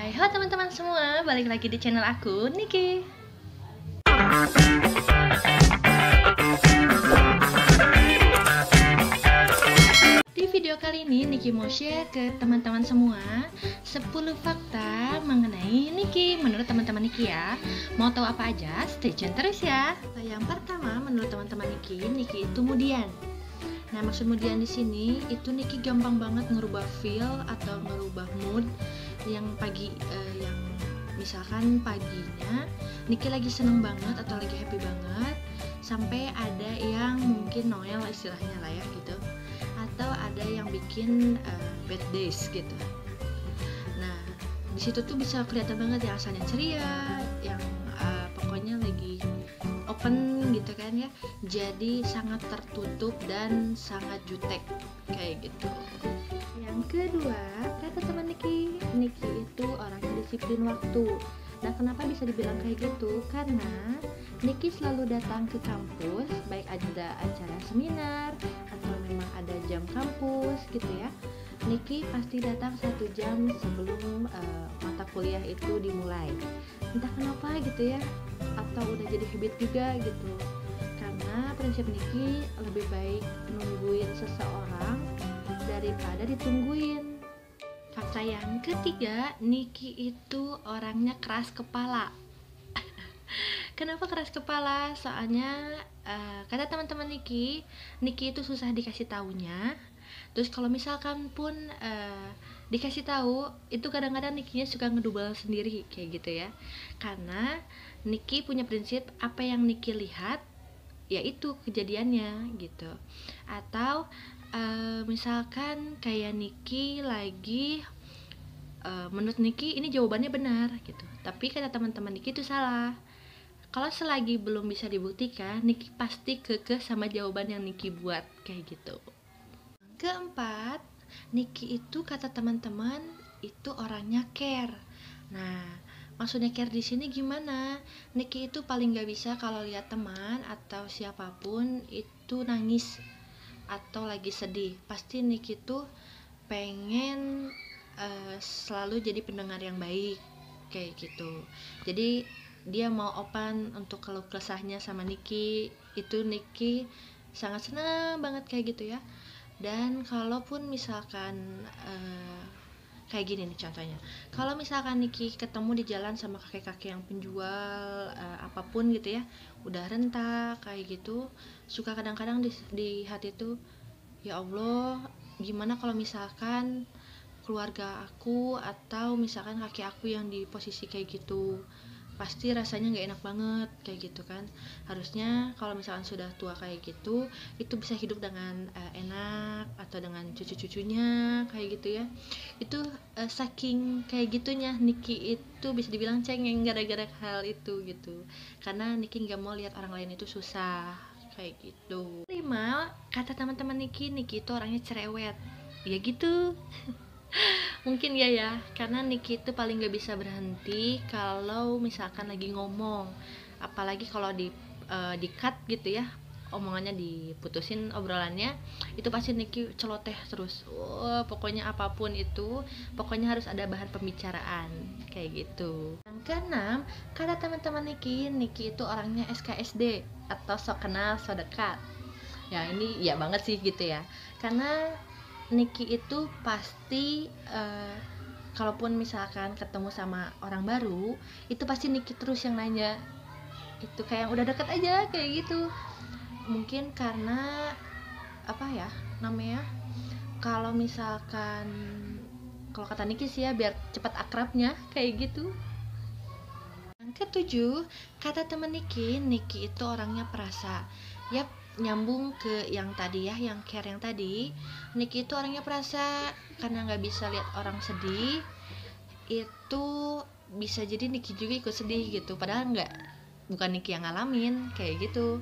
Hai, halo teman-teman semua, balik lagi di channel aku, Niki. Di video kali ini, Niki mau share ke teman-teman semua 10 fakta mengenai Niki. Menurut teman-teman Niki ya, mau tahu apa aja, stay tune terus ya. Yang pertama, menurut teman-teman Niki itu mudian. Nah, maksud mudian di sini itu Niki gampang banget ngerubah feel atau ngerubah mood yang yang misalkan paginya Niki lagi seneng banget atau lagi happy banget, sampai ada yang mungkin Noel istilahnya lah ya gitu, atau ada yang bikin bad days gitu. Nah, di situ tuh bisa kelihatan banget yang asalnya ceria, yang pokoknya lagi open gitu kan ya, jadi sangat tertutup dan sangat jutek kayak gitu. Yang kedua, kata teman Niki itu orangnya disiplin waktu. Nah, kenapa bisa dibilang kayak gitu? Karena Niki selalu datang ke kampus, baik ada acara seminar atau memang ada jam kampus gitu ya. Niki pasti datang 1 jam sebelum mata kuliah itu dimulai. Entah kenapa gitu ya, atau udah jadi habit juga gitu. Karena prinsip Niki lebih baik nungguin seseorang daripada ditungguin. Fakta yang ketiga, Niki itu orangnya keras kepala. Kenapa keras kepala? Soalnya kata teman-teman Niki itu susah dikasih taunya. Terus kalau misalkan pun dikasih tahu, itu kadang-kadang Nikinya suka ngedubel sendiri kayak gitu ya. Karena Niki punya prinsip apa yang Niki lihat, yaitu kejadiannya gitu. Atau misalkan kayak Niki lagi menurut Niki ini jawabannya benar gitu, tapi kata teman-teman Niki itu salah. Kalau selagi belum bisa dibuktikan, Niki pasti kekeh sama jawaban yang Niki buat kayak gitu. Keempat, Niki itu kata teman-teman itu orangnya care. Nah, maksudnya care di sini gimana? Niki itu paling gak bisa kalau lihat teman atau siapapun itu nangis atau lagi sedih. Pasti Niki tuh pengen selalu jadi pendengar yang baik kayak gitu. Jadi dia mau open untuk keluh kesahnya sama Niki. Itu Niki sangat senang banget kayak gitu ya. Dan kalaupun misalkan kayak gini nih contohnya, kalau misalkan Niki ketemu di jalan sama kakek-kakek yang penjual apapun gitu ya, udah rentak kayak gitu, suka kadang-kadang di hati tuh, ya Allah, gimana kalau misalkan keluarga aku atau misalkan kakek aku yang di posisi kayak gitu, pasti rasanya nggak enak banget kayak gitu kan. Harusnya kalau misalkan sudah tua kayak gitu, itu bisa hidup dengan enak atau dengan cucu-cucunya kayak gitu ya. Itu saking kayak gitunya Niki itu bisa dibilang cengeng gara-gara hal itu gitu, karena Niki nggak mau lihat orang lain itu susah kayak gitu. 5, kata teman-teman Niki itu orangnya cerewet ya gitu. Mungkin ya, karena Niki itu paling gak bisa berhenti kalau misalkan lagi ngomong, apalagi kalau di cut gitu ya, omongannya diputusin, obrolannya itu pasti Niki celoteh terus. Pokoknya apapun itu, pokoknya harus ada bahan pembicaraan kayak gitu. Yang keenam, kata teman-teman Niki itu orangnya SKSD atau sok kenal sok dekat. Ya ini ya banget sih gitu ya, karena Niki itu pasti kalaupun misalkan ketemu sama orang baru, itu pasti Niki terus yang nanya, itu kayak udah deket aja kayak gitu. Mungkin karena apa ya namanya, kalau misalkan kalau kata Niki sih ya, biar cepat akrabnya kayak gitu. Yang ketujuh, kata temen Niki itu orangnya perasa. Yap, nyambung ke yang tadi ya, yang care yang tadi. Niki itu orangnya perasa, karena nggak bisa lihat orang sedih, itu bisa jadi Niki juga ikut sedih gitu, padahal bukan Niki yang ngalamin kayak gitu.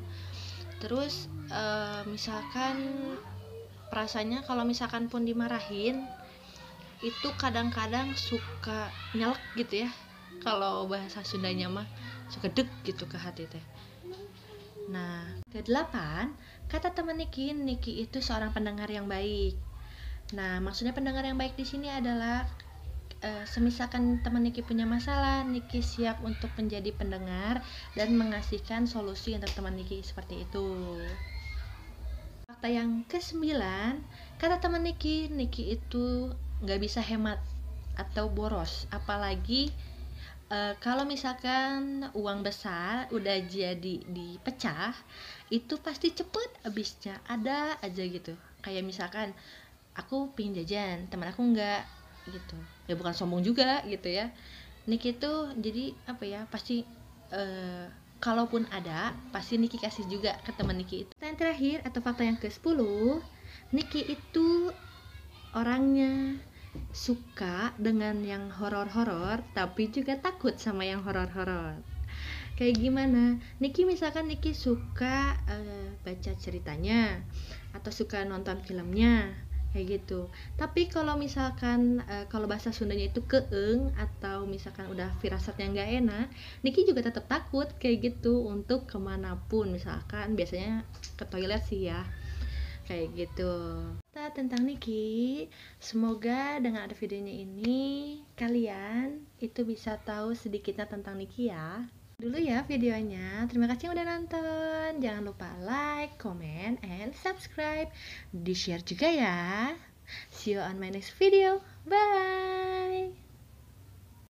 Terus misalkan perasaannya kalau misalkan pun dimarahin, itu kadang-kadang suka nyelek gitu ya, kalau bahasa Sundanya mah suka deg gitu ke hati teh. Nah, ke-8, kata teman Niki itu seorang pendengar yang baik. Nah, maksudnya pendengar yang baik di sini adalah semisalkan teman Niki punya masalah, Niki siap untuk menjadi pendengar dan mengasihkan solusi untuk teman Niki seperti itu. Fakta yang ke-9, kata teman Niki itu nggak bisa hemat atau boros, apalagi kalau misalkan uang besar udah jadi dipecah, itu pasti cepet habisnya, ada aja gitu. Kayak misalkan aku pingin jajan, teman aku enggak gitu. Ya bukan sombong juga gitu ya. Niki tuh jadi apa ya, pasti kalaupun ada, pasti Niki kasih juga ke teman Niki itu. Yang terakhir atau fakta yang ke-10, Niki itu orangnya suka dengan yang horor-horor, tapi juga takut sama yang horor-horor. Kayak gimana? Niki misalkan Niki suka baca ceritanya atau suka nonton filmnya kayak gitu. Tapi kalau misalkan kalau bahasa Sundanya itu keeng atau misalkan udah firasatnya nggak enak, Niki juga tetap takut kayak gitu untuk kemanapun. Misalkan biasanya ke toilet sih ya, kayak gitu. Tentang Niki, semoga dengan ada videonya ini kalian itu bisa tahu sedikitnya tentang Niki ya. Dulu ya videonya. Terima kasih udah nonton. Jangan lupa like, comment, and subscribe. Di share juga ya. See you on my next video. Bye.